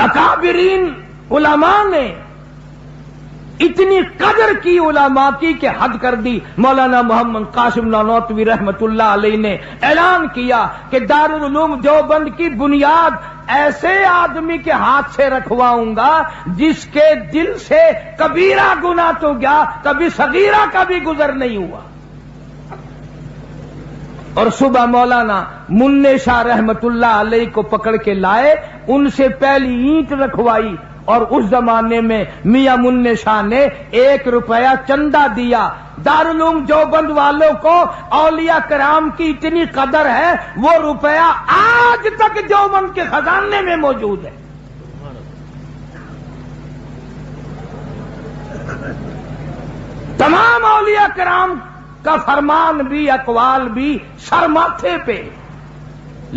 اکابرین علماء نے اتنی قدر کی علماء کی کہ حد کر دی. مولانا محمد قاسم نانوتوی رحمت اللہ علیہ نے اعلان کیا کہ دارالعلوم دیوبند کی بنیاد ایسے آدمی کے ہاتھ سے رکھواؤں گا جس کے دل سے کبیرہ گناہ تو گیا، کبھی صغیرہ کا بھی گزر نہیں ہوا. اور صبح مولانا منع شاہ رحمت اللہ علیہ کو پکڑ کے لائے، ان سے پہلی اینٹ رکھوائی. اور اس زمانے میں میاں منع شاہ نے 1 روپیہ چندہ دیا. دارالعلوم دیوبند والوں کو اولیاء کرام کی اتنی قدر ہے، وہ روپیہ آج تک دیوبند کے خزانے میں موجود ہے. تمام اولیاء کرام کا فرمان بھی، اقوال بھی سر ماتھے پہ.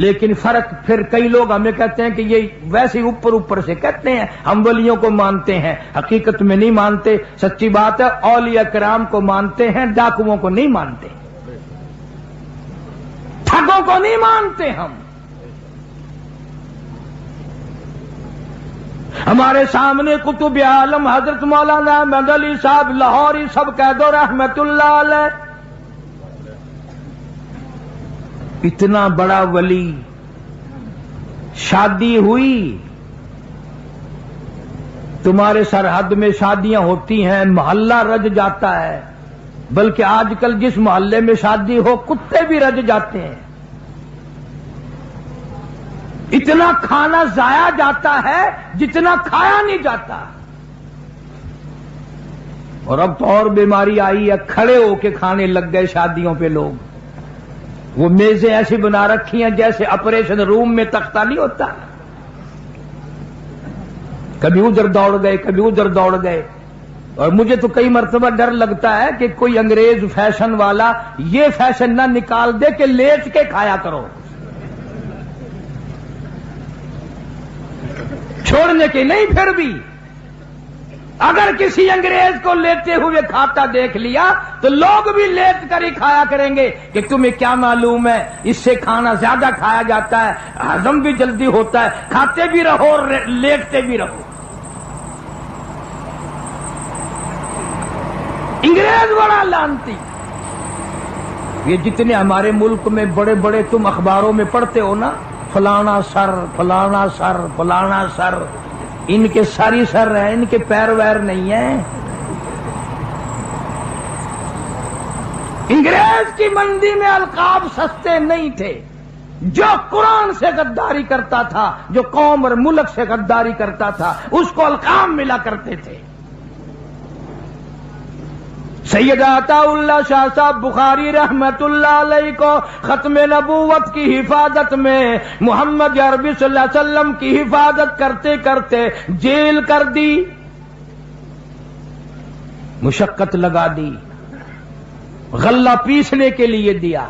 لیکن فرق پھر کئی لوگ ہمیں کہتے ہیں کہ یہ ویسے اوپر سے کہتے ہیں ہم ولیوں کو مانتے ہیں، حقیقت میں نہیں مانتے. سچی بات ہے، اولیاء کرام کو مانتے ہیں، ڈاکوؤں کو نہیں مانتے، ٹھگوں کو نہیں مانتے. ہمارے سامنے قطب عالم حضرت مولانا احمد علی صاحب لاہوری سب کہہ دو رحمت اللہ علیہ، اتنا بڑا ولی، شادی ہوئی، تمہارے سرحد میں شادیاں ہوتی ہیں، محلہ رج جاتا ہے، بلکہ آج کل جس محلے میں شادی ہو کتے بھی رج جاتے ہیں. اتنا کھانا ضائع جاتا ہے جتنا کھایا نہیں جاتا. اور اب تو اور بیماری آئی ہے، کھڑے ہو کے کھانے لگ گئے شادیوں پہ لوگ. وہ میزیں ایسی بنا رکھی ہیں جیسے آپریشن روم میں تختہ نہیں ہوتا، کبھی ادھر دوڑ گئے کبھی ادھر دوڑ گئے. اور مجھے تو کئی مرتبہ ڈر لگتا ہے کہ کوئی انگریز فیشن والا یہ فیشن نہ نکال دے کہ لیٹ کے کھایا کرو، چھوڑنے کے نہیں. پھر بھی اگر کسی انگریز کو لیتے ہوئے کھاتا دیکھ لیا تو لوگ بھی لیٹ کر ہی کھایا کریں گے کہ تمہیں کیا معلوم ہے، اس سے کھانا زیادہ کھایا جاتا ہے، ہضم بھی جلدی ہوتا ہے، کھاتے بھی رہو اور لیٹتے بھی رہو. انگریز بڑا لعنتی. یہ جتنے ہمارے ملک میں بڑے بڑے تم اخباروں میں پڑھتے ہو نا، فلانا سر فلانا سر فلانا سر، ان کے ساری سر ہیں، ان کے پیر ویر نہیں ہیں. انگریز کی منڈی میں القاب سستے نہیں تھے. جو قرآن سے غداری کرتا تھا، جو قوم اور ملک سے غداری کرتا تھا، اس کو القاب ملا کرتے تھے. سید عطا اللہ شاہ صاحب بخاری رحمت اللہ علیہ کو ختم نبوت کی حفاظت میں محمد عربی صلی اللہ علیہ وسلم کی حفاظت کرتے کرتے جیل کر دی، مشقت لگا دی، غلہ پیسنے کے لیے دیا.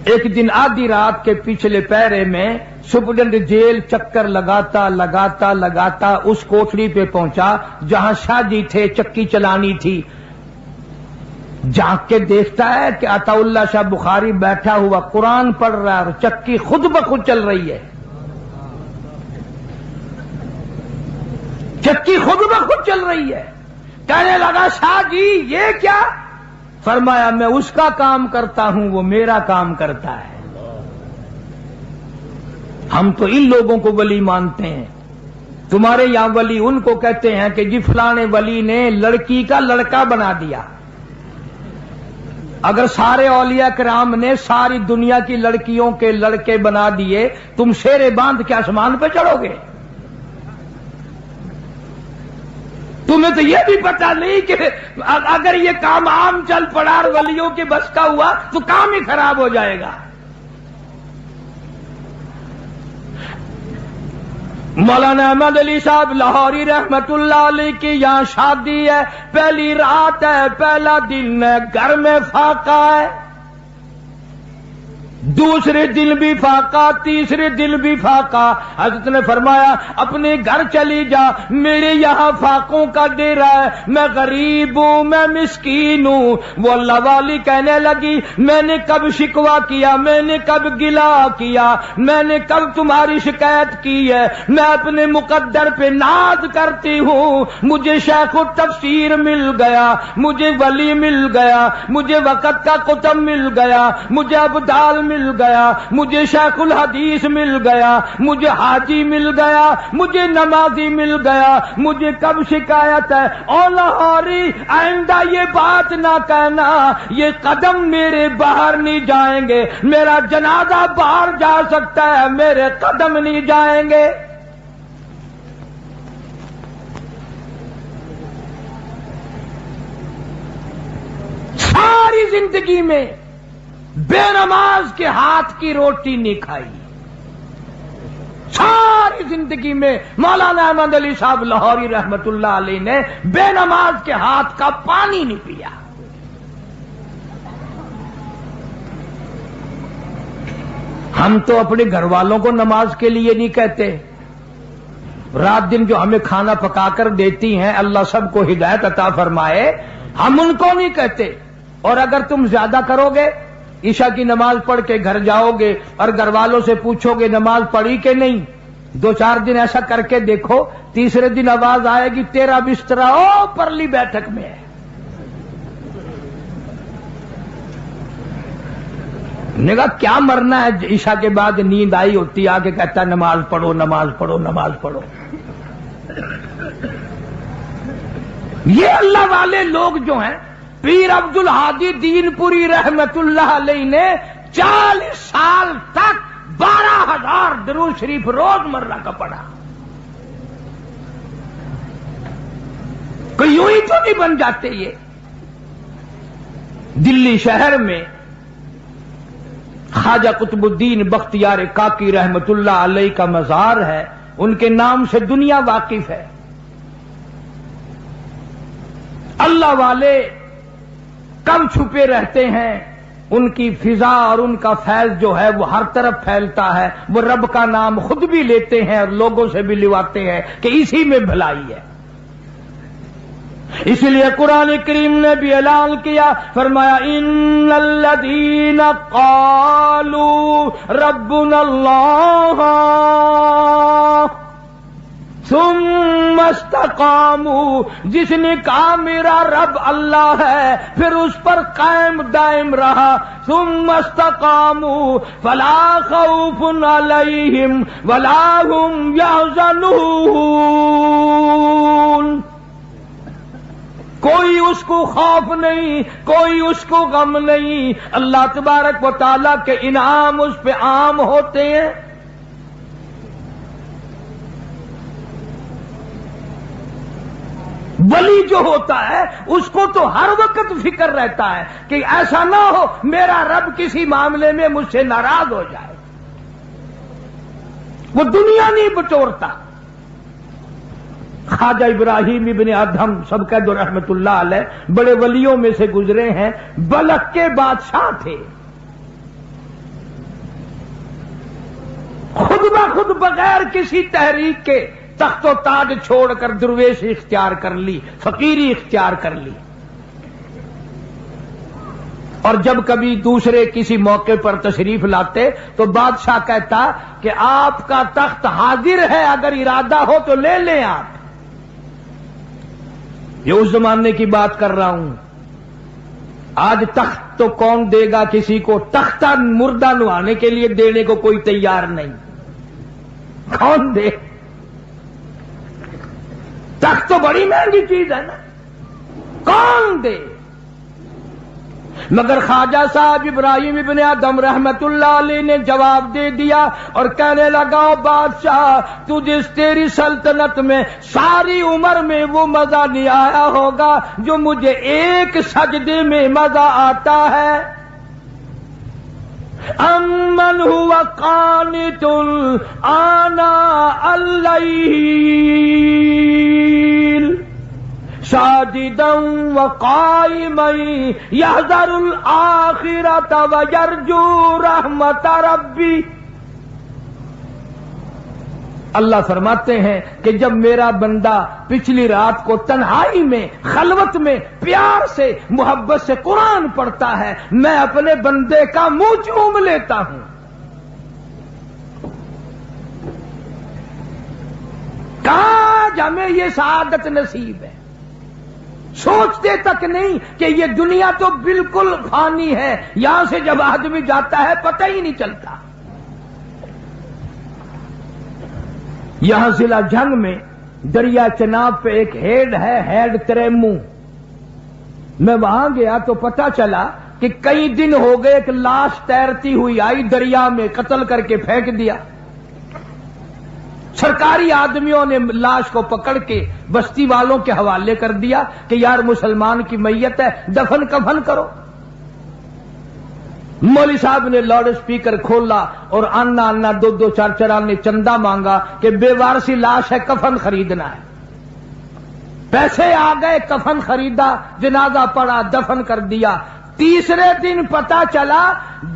ایک دن آدھی رات کے پچھلے پیرے میں سپرڈنٹ جیل چکر لگاتا لگاتا لگاتا اس کوٹڑی پہ پہنچا جہاں شاہ جی تھے، چکی چلانی تھی. جھانک کے دیکھتا ہے کہ عطا اللہ شاہ بخاری بیٹھا ہوا قرآن پڑھ رہا ہے اور چکی خود بخود چل رہی ہے. چکی خود بخود چل رہی ہے. کہنے لگا شاہ جی یہ کیا؟ فرمایا میں اس کا کام کرتا ہوں، وہ میرا کام کرتا ہے. ہم تو ان لوگوں کو ولی مانتے ہیں. تمہارے یہاں ولی ان کو کہتے ہیں کہ جی فلانے ولی نے لڑکی کا لڑکا بنا دیا. اگر سارے اولیاء کرام نے ساری دنیا کی لڑکیوں کے لڑکے بنا دیے، تم شیرے باندھ کے آسمان پہ چڑھو گے؟ تمہیں تو یہ بھی پتا نہیں کہ اگر یہ کام عام چل پڑا اور ولیوں کے بس کا ہوا تو کام ہی خراب ہو جائے گا. مولانا احمد علی صاحب لاہوری رحمت اللہ علیہ کی یہاں شادی ہے، پہلی رات ہے، پہلا دن ہے، گھر میں فاقہ ہے. دوسرے دن بھی فاقہ، تیسرے دن بھی فاقہ۔ حضرت نے فرمایا اپنے گھر چلی جا، میرے یہاں فاقوں کا ڈیرا ہے، میں غریب ہوں، میں مسکین ہوں۔ وہ اللہ والی کہنے لگی میں نے کب شکوہ کیا، میں نے کب گلا کیا، میں نے کب تمہاری شکایت کی ہے؟ میں اپنے مقدر پہ ناز کرتی ہوں۔ مجھے شیخ التفسیر مل گیا، مجھے ولی مل گیا، مجھے وقت کا قطب مل گیا، مجھے ابدال مل گیا، مجھے شیخ الحدیث مل گیا، مجھے حاجی مل گیا، مجھے نمازی مل گیا، مجھے کب شکایت ہے؟ او لاہوری آئندہ یہ بات نہ کہنا، یہ قدم میرے باہر نہیں جائیں گے، میرا جنازہ باہر جا سکتا ہے، میرے قدم نہیں جائیں گے۔ ساری زندگی میں بے نماز کے ہاتھ کی روٹی نہیں کھائی، ساری زندگی میں مولانا احمد علی صاحب لاہوری رحمت اللہ علیہ نے بے نماز کے ہاتھ کا پانی نہیں پیا۔ ہم تو اپنے گھر والوں کو نماز کے لیے نہیں کہتے، رات دن جو ہمیں کھانا پکا کر دیتی ہیں، اللہ سب کو ہدایت عطا فرمائے، ہم ان کو نہیں کہتے۔ اور اگر تم زیادہ کرو گے، عشاء کی نماز پڑھ کے گھر جاؤ گے اور گھر والوں سے پوچھو گے نماز پڑھی کہ نہیں، 2-4 دن ایسا کر کے دیکھو، تیسرے دن آواز آئے گی تیرا بسترا او پرلی بیٹھک میں ہے۔ نے کہا کیا مرنا ہے؟ عشاء کے بعد نیند آئی ہوتی، آ کے کہتا ہے نماز پڑھو نماز پڑھو نماز پڑھو۔ یہ اللہ والے لوگ جو ہیں، پیر عبد الہادی دین پوری رحمت اللہ علیہ نے 40 سال تک 12,000 درود شریف روز مرہ کا پڑھا۔ کوئی یوں ہی تو نہیں بن جاتے یہ۔ دلی شہر میں خواجہ قطب الدین بختیار کاکی رحمت اللہ علیہ کا مزار ہے، ان کے نام سے دنیا واقف ہے۔ اللہ والے کم چھپے رہتے ہیں، ان کی فضا اور ان کا فیض جو ہے وہ ہر طرف پھیلتا ہے، وہ رب کا نام خود بھی لیتے ہیں اور لوگوں سے بھی لواتے ہیں کہ اسی میں بھلائی ہے۔ اس لیے قرآن کریم نے بھی اعلان کیا، فرمایا ان الذین قالوا ربنا اللہ ثم استقاموا، جس نے کہا میرا رب اللہ ہے پھر اس پر قائم دائم رہا، ثم استقاموا فلا خوف علیہم ولا هم یحزنون، کوئی اس کو خوف نہیں، کوئی اس کو غم نہیں، اللہ تبارک و تعالیٰ کے انعام اس پہ عام ہوتے ہیں۔ ولی جو ہوتا ہے اس کو تو ہر وقت فکر رہتا ہے کہ ایسا نہ ہو میرا رب کسی معاملے میں مجھ سے ناراض ہو جائے، وہ دنیا نہیں بٹورتا۔ خواجہ ابراہیم ابن ادہم سب کہہ دو رحمت اللہ علیہ بڑے ولیوں میں سے گزرے ہیں، بلخ کے بادشاہ تھے، خود بخود بغیر کسی تحریک کے تخت و تاج چھوڑ کر درویشی اختیار کر لی، فقیری اختیار کر لی، اور جب کبھی دوسرے کسی موقع پر تشریف لاتے تو بادشاہ کہتا کہ آپ کا تخت حاضر ہے، اگر ارادہ ہو تو لے لیں آپ۔ یہ اس زمانے کی بات کر رہا ہوں، آج تخت تو کون دے گا کسی کو؟ تختہ مردہ نوانے کے لیے دینے کو کوئی تیار نہیں، کون دے؟ تخت تو بڑی مہنگی چیز ہے نا، کون دے؟ مگر خواجہ صاحب ابراہیم ابن ادہم رحمت اللہ علیہ نے جواب دے دیا اور کہنے لگا بادشاہ تجھے تیری سلطنت میں ساری عمر میں وہ مزہ نہیں آیا ہوگا جو مجھے ایک سجدے میں مزہ آتا ہے۔ امن هو قانت آناء اللیل، ساجدا وقائما يحذر الآخرة ويرجو رحمت ربی. اللہ فرماتے ہیں کہ جب میرا بندہ پچھلی رات کو تنہائی میں خلوت میں پیار سے محبت سے قرآن پڑھتا ہے میں اپنے بندے کا منہ چوم لیتا ہوں. کاش ہمیں یہ سعادت نصیب ہے. سوچتے تک نہیں کہ یہ دنیا تو بالکل فانی ہے, یہاں سے جب آدمی جاتا ہے پتہ ہی نہیں چلتا. یہاں ضلع جنگ میں دریا چناب پہ ایک ہیڈ ہے, ہیڈ تریمو. میں وہاں گیا تو پتہ چلا کہ کئی دن ہو گئے ایک لاش تیرتی ہوئی آئی دریا میں, قتل کر کے پھینک دیا. سرکاری آدمیوں نے لاش کو پکڑ کے بستی والوں کے حوالے کر دیا کہ یار مسلمان کی میت ہے, دفن کفن کرو. مولوی صاحب نے لاؤڈ اسپیکر کھولا اور آنا آنا 2-2 4-4 نے چندہ مانگا کہ بے وارسی لاش ہے, کفن خریدنا ہے. پیسے آ گئے, کفن خریدا, جنازہ پڑا, دفن کر دیا. تیسرے دن پتا چلا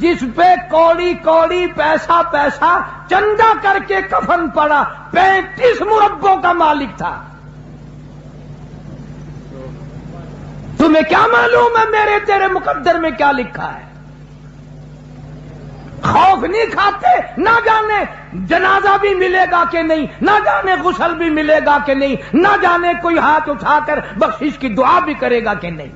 جس پہ کوڑی کوڑی پیسہ پیسہ چندہ کر کے کفن پڑا 35 مربوں کا مالک تھا. تمہیں کیا معلوم ہے میرے تیرے مقدر میں کیا لکھا ہے؟ خوف نہیں کھاتے, نہ جانے جنازہ بھی ملے گا کہ نہیں, نہ جانے غسل بھی ملے گا کہ نہیں, نہ جانے کوئی ہاتھ اٹھا کر بخشش کی دعا بھی کرے گا کہ نہیں.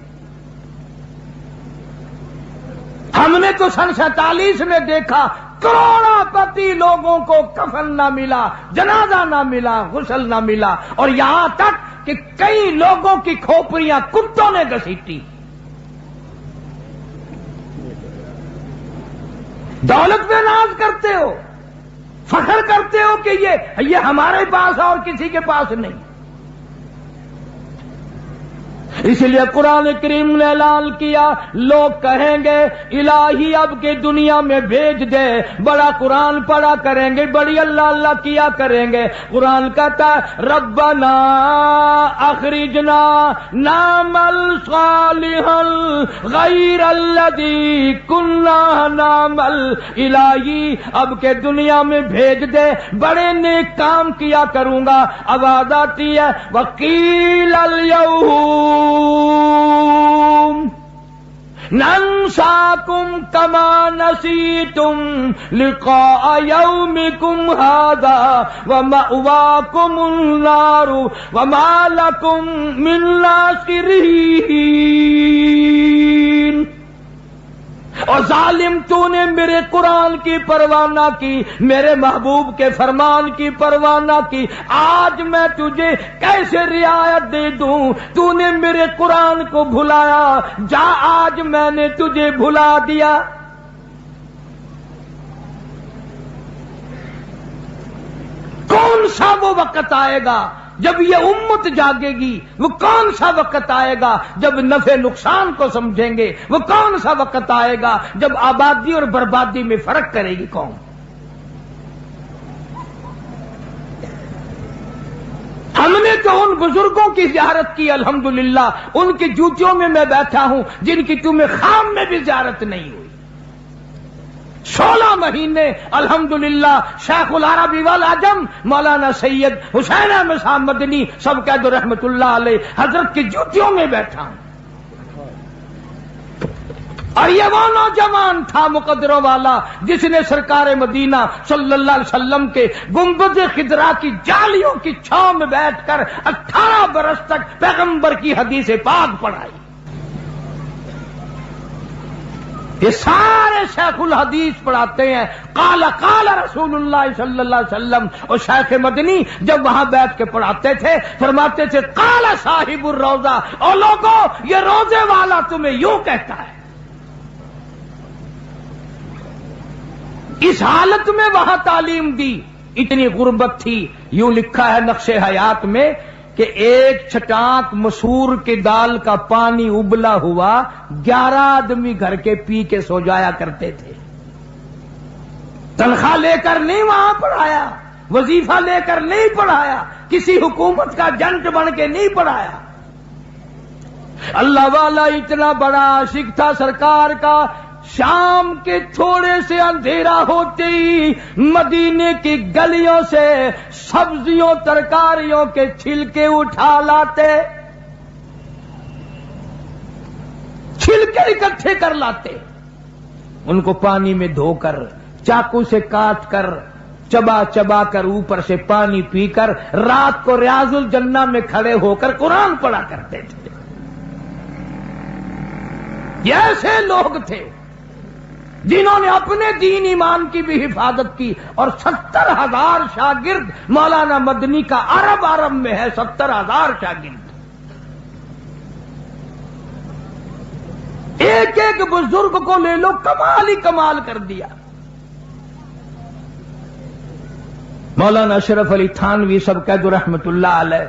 ہم نے تو سن 47 میں دیکھا کروڑوں پتی لوگوں کو کفن نہ ملا, جنازہ نہ ملا, غسل نہ ملا, اور یہاں تک کہ کئی لوگوں کی کھوپڑیاں کتوں نے گھسیٹی. دولت پہ ناز کرتے ہو, فخر کرتے ہو کہ یہ ہمارے پاس ہے اور کسی کے پاس نہیں. اس لیے قرآن کریم نے اعلان کیا, لوگ کہیں گے الہی اب کے دنیا میں بھیج دے, بڑا قرآن پڑھا کریں گے, بڑی اللہ اللہ کیا کریں گے. قرآن کہتا ہے ربنا اخرجنا نعمل صالحا غیر الذی کنا نعمل, الہی اب کے دنیا میں بھیج دے, بڑے نیک کام کیا کروں گا. آواز آتی ہے وقیل الیوم ننساکم کما نسیتم لقاء یومکم ھذا ومأواکم النار وما لکم من ناصرین. اور ظالم تو نے میرے قرآن کی پرواہ نہ کی, میرے محبوب کے فرمان کی پرواہ نہ کی. آج میں تجھے کیسے رعایت دے دوں؟ تو نے میرے قرآن کو بھلایا, جا آج میں نے تجھے بھلا دیا. کون سا وہ وقت آئے گا جب یہ امت جاگے گی؟ وہ کون سا وقت آئے گا جب نفع نقصان کو سمجھیں گے؟ وہ کون سا وقت آئے گا جب آبادی اور بربادی میں فرق کرے گی قوم؟ ہم نے تو ان بزرگوں کی زیارت کی الحمدللہ, ان کی جوتیوں میں میں بیٹھا ہوں جن کی تمہیں خام میں بھی زیارت نہیں ہوئی. 16 مہینے الحمدللہ شیخ العربی والعجم مولانا سید حسین احمد صاحب مدنی سب قید رحمت اللہ علیہ حضرت کی جوتیوں میں بیٹھا ہوں. اور یہ وہ نوجوان تھا مقدروں والا جس نے سرکار مدینہ صلی اللہ علیہ وسلم کے گنبد خضرا کی جالیوں کی چھاؤں میں بیٹھ کر 18 برس تک پیغمبر کی حدیث پاک پڑھائی. یہ سارے شیخ الحدیث پڑھاتے ہیں قال قال رسول اللہ صلی اللہ علیہ وسلم. اور شیخ مدنی جب وہاں بیٹھ کے پڑھاتے تھے فرماتے تھے قال صاحب الروضہ, اور لوگوں یہ روزے والا تمہیں یوں کہتا ہے. اس حالت میں وہاں تعلیم دی, اتنی غربت تھی. یوں لکھا ہے نقش حیات میں کہ ایک چھٹانک مسور کی دال کا پانی ابلا ہوا 11 آدمی گھر کے پی کے سو جایا کرتے تھے. تنخواہ لے کر نہیں وہاں پڑھایا, وظیفہ لے کر نہیں پڑھایا, کسی حکومت کا جنٹ بن کے نہیں پڑھایا. اللہ والا اتنا بڑا عاشق تھا سرکار کا، شام کے تھوڑے سے اندھیرا ہوتے ہی مدینے کی گلیوں سے سبزیوں ترکاریوں کے چھلکے اٹھا لاتے، چھلکے اکٹھے کر لاتے، ان کو پانی میں دھو کر چاقو سے کاٹ کر چبا چبا کر اوپر سے پانی پی کر رات کو ریاض الجنہ میں کھڑے ہو کر قرآن پڑھا کرتے تھے۔ یہ ایسے لوگ تھے جنہوں نے اپنے دین ایمان کی بھی حفاظت کی، اور 70,000 شاگرد مولانا مدنی کا عرب میں ہے، 70,000 شاگرد۔ ایک ایک بزرگ کو لے لو، کمال ہی کمال کر دیا۔ مولانا اشرف علی تھانوی صاحب قید رحمت اللہ علیہ،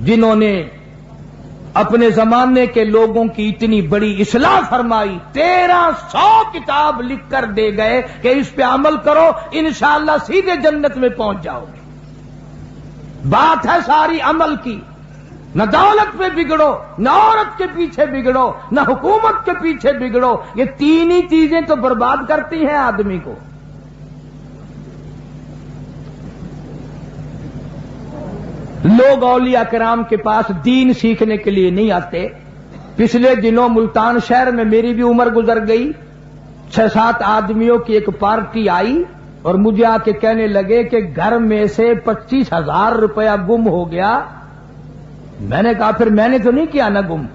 جنہوں نے اپنے زمانے کے لوگوں کی اتنی بڑی اصلاح فرمائی، 1300 کتاب لکھ کر دے گئے کہ اس پہ عمل کرو انشاءاللہ سیدھے جنت میں پہنچ جاؤ گے۔ بات ہے ساری عمل کی، نہ دولت پہ بگڑو، نہ عورت کے پیچھے بگڑو، نہ حکومت کے پیچھے بگڑو، یہ تین ہی چیزیں تو برباد کرتی ہیں آدمی کو۔ لوگ اولیاء کرام کے پاس دین سیکھنے کے لیے نہیں آتے۔ پچھلے دنوں ملتان شہر میں میری بھی عمر گزر گئی، 6-7 آدمیوں کی ایک پارٹی آئی اور مجھے آ کے کہنے لگے کہ گھر میں سے 25,000 روپیہ گم ہو گیا۔ میں نے کہا پھر میں نے تو نہیں کیا نا گم؟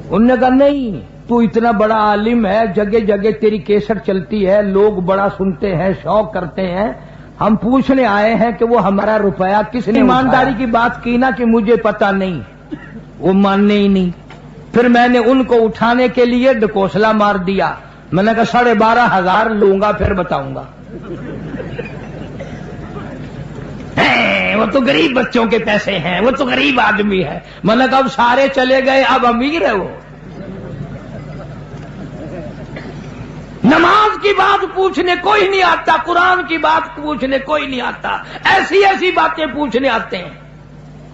انہوں نے کہا نہیں، تو اتنا بڑا عالم ہے، جگہ جگہ تیری کیسٹ چلتی ہے، لوگ بڑا سنتے ہیں، شوق کرتے ہیں، ہم پوچھنے آئے ہیں کہ وہ ہمارا روپیہ کس نے ایمانداری کی بات کی نا کہ مجھے پتا نہیں، وہ ماننے ہی نہیں۔ پھر میں نے ان کو اٹھانے کے لیے ڈکوسلا مار دیا، میں نے کہا 12,500 لوں گا پھر بتاؤں گا۔ وہ تو غریب بچوں کے پیسے ہیں، وہ تو غریب آدمی ہے۔ میں نے کہا اب سارے چلے گئے، اب امیر ہے وہ۔ نماز کی بات پوچھنے کوئی نہیں آتا، قرآن کی بات پوچھنے کوئی نہیں آتا، ایسی ایسی باتیں پوچھنے آتے ہیں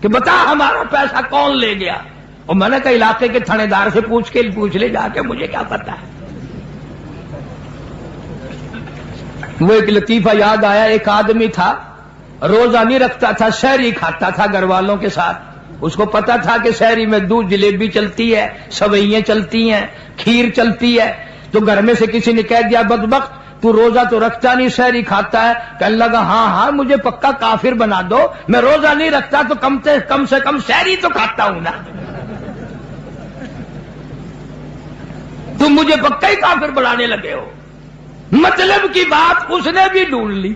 کہ بتا ہمارا پیسہ کون لے گیا۔ اور میں نے کہا علاقے کے تھانے دار سے پوچھ لے جا کے، مجھے کیا پتا ہے۔ وہ ایک لطیفہ یاد آیا، ایک آدمی تھا روزہ نہیں رکھتا تھا، سحری کھاتا تھا گھر والوں کے ساتھ۔ اس کو پتا تھا کہ سحری میں دودھ جلیبی چلتی ہے، سوئیاں چلتی ہیں، کھیر چلتی ہے، تو گھر میں سے کسی نے کہہ دیا بدبخت تو روزہ تو رکھتا نہیں، سحری کھاتا ہے۔ کہنے لگا ہاں مجھے پکا کافر بنا دو، میں روزہ نہیں رکھتا تو کم سے کم سحری تو کھاتا ہوں نا، تم مجھے پکا ہی کافر بنانے لگے ہو۔ مطلب کی بات اس نے بھی ڈھونڈ لی۔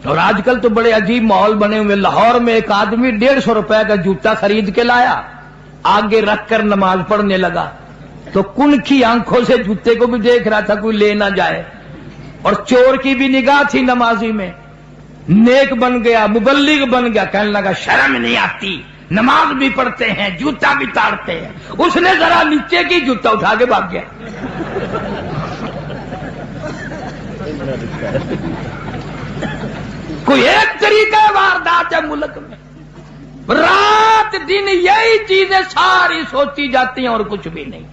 اور آج کل تو بڑے عجیب ماحول بنے ہوئے۔ لاہور میں ایک آدمی 150 روپے کا جوتا خرید کے لایا، آگے رکھ کر نماز پڑھنے لگا، تو کن کی آنکھوں سے جوتے کو بھی دیکھ رہا تھا کوئی لے نہ جائے، اور چور کی بھی نگاہ تھی نمازی میں۔ نیک بن گیا، مبلغ بن گیا، کہنے لگا شرم نہیں آتی، نماز بھی پڑھتے ہیں، جوتا بھی تاڑتے ہیں۔ اس نے ذرا نیچے کی جوتا اٹھا کے بھاگ گیا۔ کوئی ایک طریقہ واردات ہے ملک میں، رات دن یہی چیزیں ساری سوچی جاتی ہیں اور کچھ بھی نہیں۔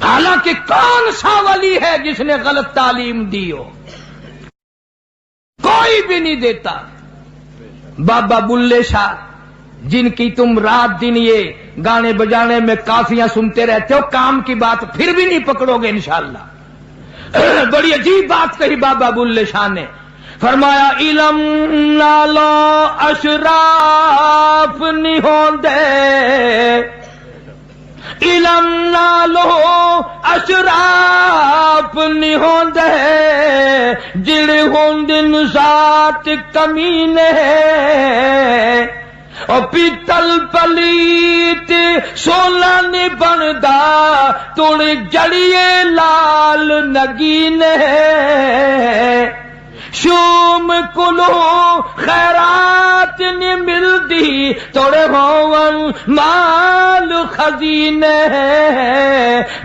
حالانکہ کون سا ولی ہے جس نے غلط تعلیم دی ہو؟ کوئی بھی نہیں دیتا۔ بابا بلے شاہ جن کی تم رات دن یہ گانے بجانے میں کافیاں سنتے رہتے ہو، کام کی بات پھر بھی نہیں پکڑو گے انشاءاللہ۔ بڑی عجیب بات کہی بابا بلے شاہ نے، فرمایا علم نالو اشراف نہیں ہوندے، علم نالو اشراف نہیں ہوندے، جڑے ہوندن ذات کمینے، اور پیتل پلیت سونا نہیں بندا، تڑ جڑیے لال نگینے، شوم کلو خیرات نہیں ملتی توڑے ہون مال خزینے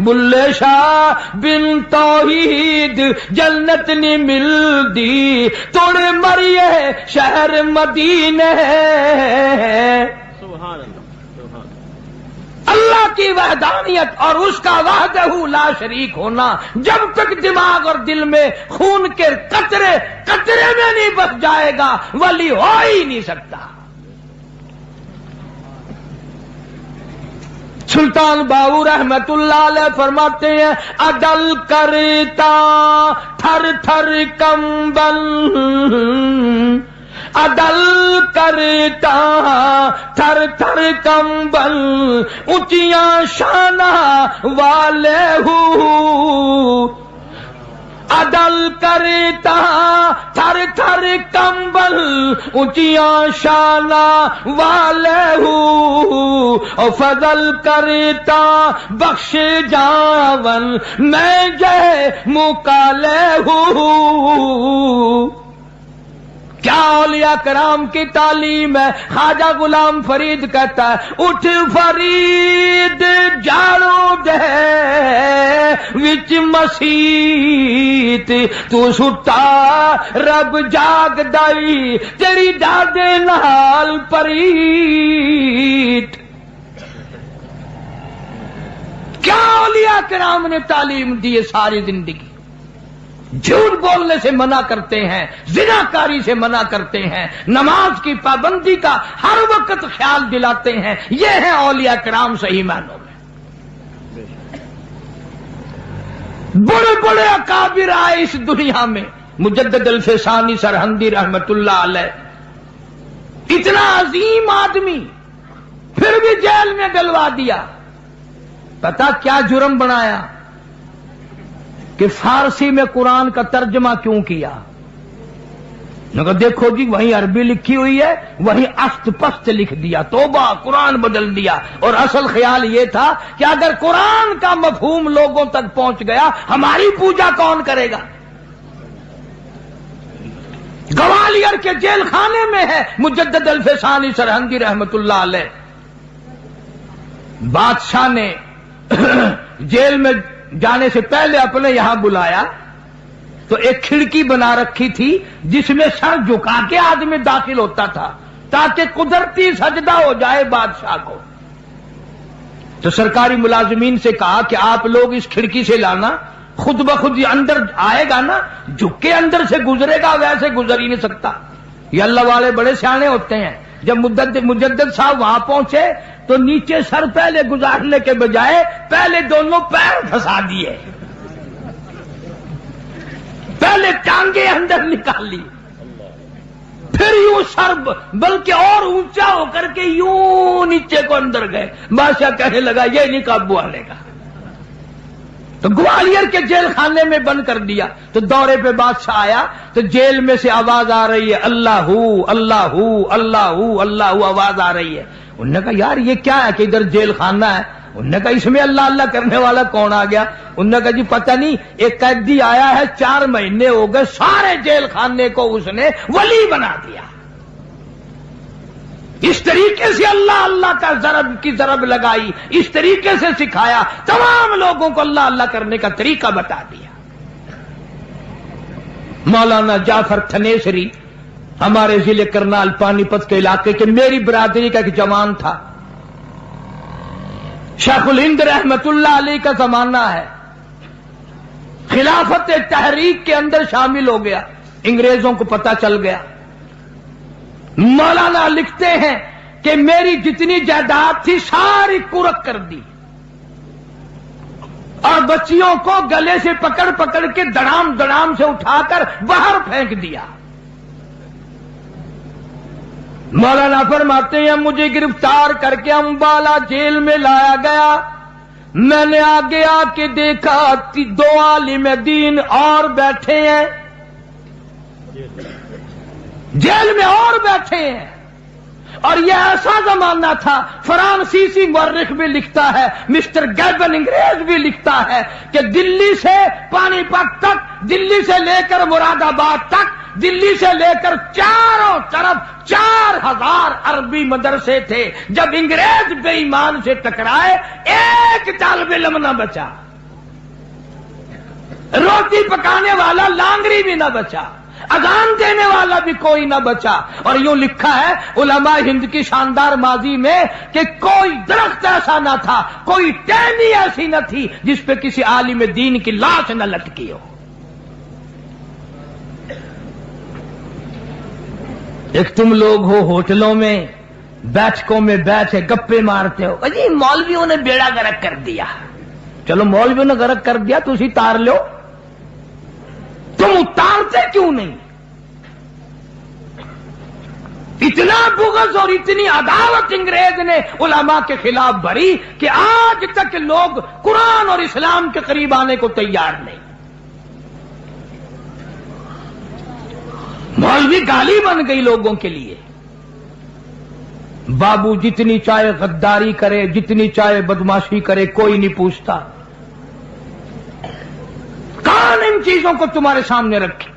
بلے شاہ بن توحید جنت نہیں ملتی توڑے مریے شہر مدینے سبحان اللہ اللہ کی وحدانیت اور اس کا وحدہ لا شریک ہونا جب تک دماغ اور دل میں خون کے قطرے قطرے میں نہیں بس جائے گا ولی ہو ہی نہیں سکتا. سلطان باہو رحمت اللہ علیہ فرماتے ہیں عدل کرتا تھر تھر کمبل عدل کرتا تھر تھر کمبل اونچیاں شانہ والے ہوں عدل کرتا تھر تھر کمبل اونچیاں شانہ والے ہوں اور فضل کرتا بخش جاون میں جے مکالے ہوں. کیا اولیاء کرام کی تعلیم ہے. خواجہ غلام فرید کہتا ہے اٹھ فرید جاڑو دے وچ مسیت تو ستا رب جاگ دائی تیری دادے نال پریت. کیا اولیاء کرام نے تعلیم دی ہے ساری زندگی. جھوٹ بولنے سے منع کرتے ہیں زناکاری سے منع کرتے ہیں نماز کی پابندی کا ہر وقت خیال دلاتے ہیں. یہ ہیں اولیاء کرام صحیح معنوں میں. بڑے بڑے اکابر آئے اس دنیا میں. مجدد الفسانی سرہندی رحمت اللہ علیہ اتنا عظیم آدمی پھر بھی جیل میں ڈلوا دیا. پتا کیا جرم بنایا کہ فارسی میں قرآن کا ترجمہ کیوں کیا. دیکھو جی وہیں عربی لکھی ہوئی ہے وہیں است پست لکھ دیا. توبہ قرآن بدل دیا. اور اصل خیال یہ تھا کہ اگر قرآن کا مفہوم لوگوں تک پہنچ گیا ہماری پوجا کون کرے گا. گوالیر کے جیل خانے میں ہے مجدد الفسانی سرہندی رحمت اللہ علیہ. بادشاہ نے جیل میں جانے سے پہلے اپنے یہاں بلایا تو ایک کھڑکی بنا رکھی تھی جس میں سر جھکا کے آدمی داخل ہوتا تھا تاکہ قدرتی سجدہ ہو جائے بادشاہ کو. تو سرکاری ملازمین سے کہا کہ آپ لوگ اس کھڑکی سے لانا خود بخود یہ اندر آئے گا نا جھک کے اندر سے گزرے گا ویسے گزر ہی نہیں سکتا. یہ اللہ والے بڑے سیانے ہوتے ہیں. جب مجدد صاحب وہاں پہنچے تو نیچے سر پہلے گزارنے کے بجائے پہلے دونوں پیر پھنسا دیے پہلے ٹانگیں اندر نکال لی پھر یوں سر بلکہ اور اونچا ہو کر کے یوں نیچے کو اندر گئے. بادشاہ کہنے لگا یہ نہیں قابو آنے کا. تو گوالیر کے جیل خانے میں بند کر دیا. تو دورے پہ بادشاہ آیا تو جیل میں سے آواز آ رہی ہے اللہ اللہ اللہ اللہ آواز آ رہی ہے. انہوں نے کہا یار یہ کیا ہے کہ ادھر جیل خانہ ہے. انہوں نے کہا اس میں اللہ اللہ کرنے والا کون آ گیا. انہوں نے کہا جی پتہ نہیں ایک قیدی آیا ہے 4 مہینے ہو گئے سارے جیل خانے کو اس نے ولی بنا دیا. اس طریقے سے اللہ اللہ کا ضرب کی ضرب لگائی اس طریقے سے سکھایا تمام لوگوں کو اللہ اللہ کرنے کا طریقہ بتا دیا. مولانا جعفر تھنیسری ہمارے ضلع کرنال پانی پت کے علاقے کے میری برادری کا ایک جوان تھا. شیخ الہند رحمت اللہ علیہ کا زمانہ ہے. خلافت تحریک کے اندر شامل ہو گیا. انگریزوں کو پتہ چل گیا. مولانا لکھتے ہیں کہ میری جتنی جائیداد تھی ساری قرق کر دی اور بچیوں کو گلے سے پکڑ پکڑ کے دڑام دڑام سے اٹھا کر باہر پھینک دیا. مولانا فرماتے ہیں مجھے گرفتار کر کے امبالہ جیل میں لایا گیا. میں نے آگے آ کے دیکھا 2 عالم دین اور بیٹھے ہیں جیل میں اور بیٹھے ہیں. اور یہ ایسا زمانہ تھا فرانسیسی مورخ بھی لکھتا ہے مسٹر گیبن انگریز بھی لکھتا ہے کہ دلی سے پانی پت تک دلی سے لے کر مراد آباد تک دلی سے لے کر چاروں طرف 4000 عربی مدرسے تھے. جب انگریز بے ایمان سے ٹکرائے ایک طالب علم نہ بچا, روٹی پکانے والا لانگری بھی نہ بچا, اذان دینے والا بھی کوئی نہ بچا. اور یوں لکھا ہے علماء ہند کی شاندار ماضی میں کہ کوئی درخت ایسا نہ تھا, کوئی ٹہنی ایسی نہ تھی جس پہ کسی عالم دین کی لاش نہ لٹکی ہو. ایک تم لوگ ہو ہوٹلوں میں بیٹھکوں میں بیٹھے گپے مارتے ہو, جی مولویوں نے بیڑا غرق کر دیا. چلو مولویوں نے غرق کر دیا تو اسی تار لو, تم اتارتے کیوں نہیں؟ اتنا بغض اور اتنی عداوت انگریز نے علماء کے خلاف بھری کہ آج تک لوگ قرآن اور اسلام کے قریب آنے کو تیار نہیں. مولوی گالی بن گئی لوگوں کے لیے. بابو جتنی چاہے غداری کرے, جتنی چاہے بدماشی کرے, کوئی نہیں پوچھتا. کون ان چیزوں کو تمہارے سامنے رکھے؟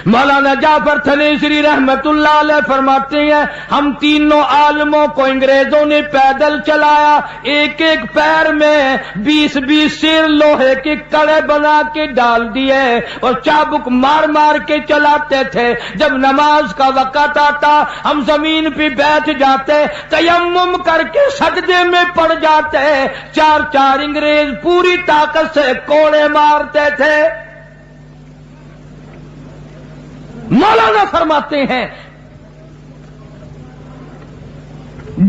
مولانا جعفر تھنیسری رحمت اللہ علیہ فرماتے ہیں ہم تینوں عالموں کو انگریزوں نے پیدل چلایا, ایک ایک پیر میں 20-20 سیر لوہے کے کڑے بنا کے ڈال دیے اور چابک مار مار کے چلاتے تھے. جب نماز کا وقت آتا ہم زمین پہ بیٹھ جاتے, تیمم کر کے سجدے میں پڑ جاتے. 4 انگریز پوری طاقت سے کوڑے مارتے تھے. مولانا فرماتے ہیں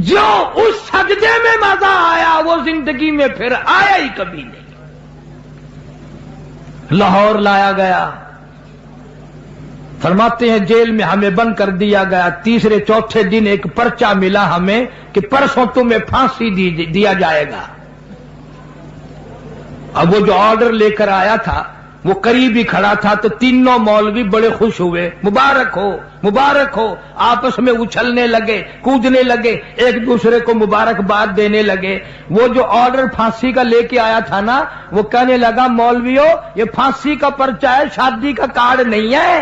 جو اس سجدے میں مزہ آیا وہ زندگی میں پھر آیا ہی کبھی نہیں. لاہور لایا گیا, فرماتے ہیں جیل میں ہمیں بند کر دیا گیا. تیسرے چوتھے دن ایک پرچہ ملا ہمیں کہ پرسوں تمہیں پھانسی دیا جائے گا. اب وہ جو آرڈر لے کر آیا تھا وہ قریب ہی کھڑا تھا تو تینوں مولوی بڑے خوش ہوئے, مبارک ہو مبارک ہو. آپس میں اچھلنے لگے, کودنے لگے, ایک دوسرے کو مبارکباد دینے لگے. وہ جو آرڈر پھانسی کا لے کے آیا تھا نا وہ کہنے لگا مولویوں یہ پھانسی کا پرچہ ہے, شادی کا کارڈ نہیں ہے.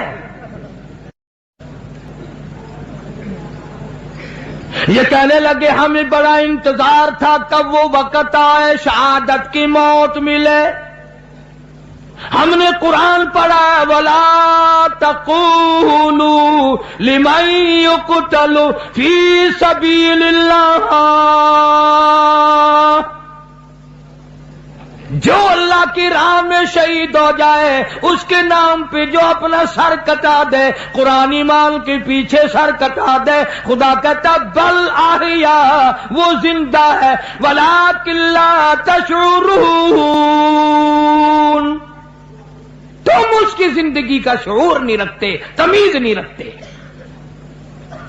یہ کہنے لگے ہمیں بڑا انتظار تھا کب وہ وقت آئے شہادت کی موت ملے. ہم نے قرآن پڑھا وَلَا تَقُولُوا لِمَن يُقْتَلُ فِي سَبِيلِ اللَّهِ, جو اللہ کی راہ میں شہید ہو جائے اس کے نام پہ جو اپنا سر کٹا دے, قرآن ایمان کے پیچھے سر کٹا دے, خدا کہتا بل احیاء وہ زندہ ہے وَلَٰكِن لَّا تَشْعُرُونَ, تم اس کی زندگی کا شعور نہیں رکھتے, تمیز نہیں رکھتے.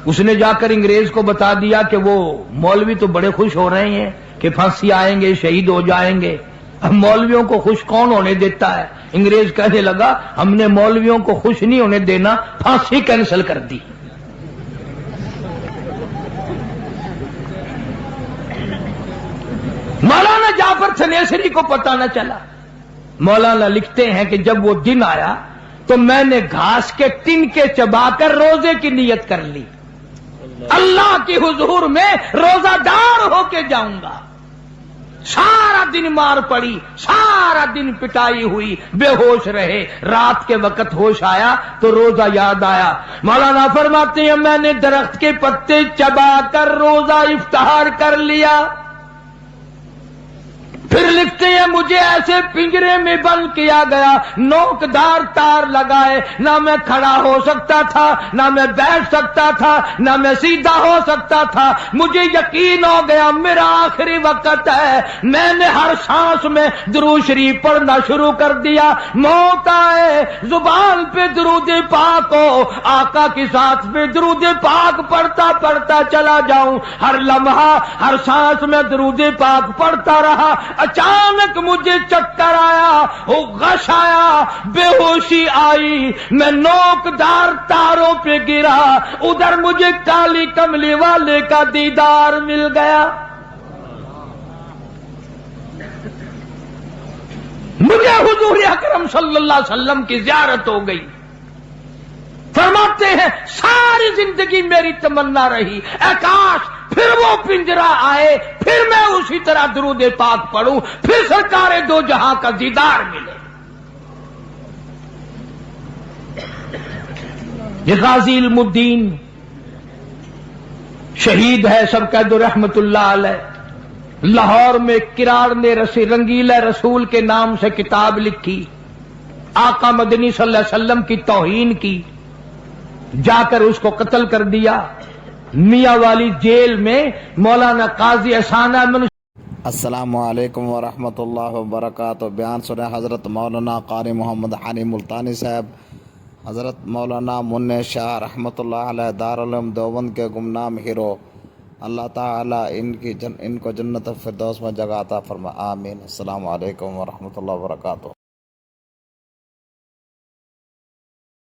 اس نے جا کر انگریز کو بتا دیا کہ وہ مولوی تو بڑے خوش ہو رہے ہیں کہ پھانسی آئیں گے, شہید ہو جائیں گے. اب مولویوں کو خوش کون ہونے دیتا ہے؟ انگریز کہنے لگا ہم نے مولویوں کو خوش نہیں ہونے دینا, پھانسی کینسل کر دی. مولانا جعفر تھنیسری کو پتہ نہ چلا. مولانا لکھتے ہیں کہ جب وہ دن آیا تو میں نے گھاس کے ٹن کے چبا کر روزے کی نیت کر لی, اللہ کی حضور میں روزہ دار ہو کے جاؤں گا. سارا دن مار پڑی, سارا دن پٹائی ہوئی, بے ہوش رہے. رات کے وقت ہوش آیا تو روزہ یاد آیا. مولانا فرماتے ہیں میں نے درخت کے پتے چبا کر روزہ افطار کر لیا. پھر لکھتے ہیں مجھے ایسے پنجرے میں بند کیا گیا, نوکدار تار لگائے, نہ میں کھڑا ہو سکتا تھا, نہ میں بیٹھ سکتا تھا, نہ میں سیدھا ہو سکتا تھا. مجھے یقین ہو گیا میرا آخری وقت ہے. میں نے ہر سانس میں درود شریف پڑھنا شروع کر دیا. موت آئے زبان پہ درود پاک ہو, آقا کی ذات پہ درود پاک پڑھتا پڑھتا چلا جاؤں. ہر لمحہ ہر سانس میں درود پاک پڑھتا رہا. اچانک مجھے چکر آیا, غش آیا, بے ہوشی آئی, میں نوکدار تاروں پہ گرا. ادھر مجھے کالی کملی والے کا دیدار مل گیا. مجھے حضور اکرم صلی اللہ علیہ وسلم کی زیارت ہو گئی. فرماتے ہیں ساری زندگی میری تمنا رہی اے کاش پھر وہ پنجرا آئے، پھر میں اسی طرح درود پاک پڑھوں، پھر سرکار دو جہاں کا دیدار ملے۔ یہ غازی علم الدین شہید ہے، سب کہہ دو رحمت اللہ علیہ۔ لاہور میں کراڑ نے رنگیلا رسول کے نام سے کتاب لکھی، آقا مدنی صلی اللہ علیہ وسلم کی توہین کی، جا کر اس کو قتل کر دیا۔ میاں والی جیل میں مولانا قاضی احسان احمد۔ السلام علیکم ورحمۃ اللہ وبرکاتہ۔ بیان سنے حضرت مولانا قاری محمد حنی ملتانی صاحب، حضرت مولانا منع شاہ رحمۃ اللہ علیہ دارالعلوم دیوبند کے گمنام ہیرو، اللہ تعالیٰ ان کو جنت الفردوس میں جگہ عطا فرمائے، آمین۔ السلام علیکم ورحمۃ اللہ وبرکاتہ۔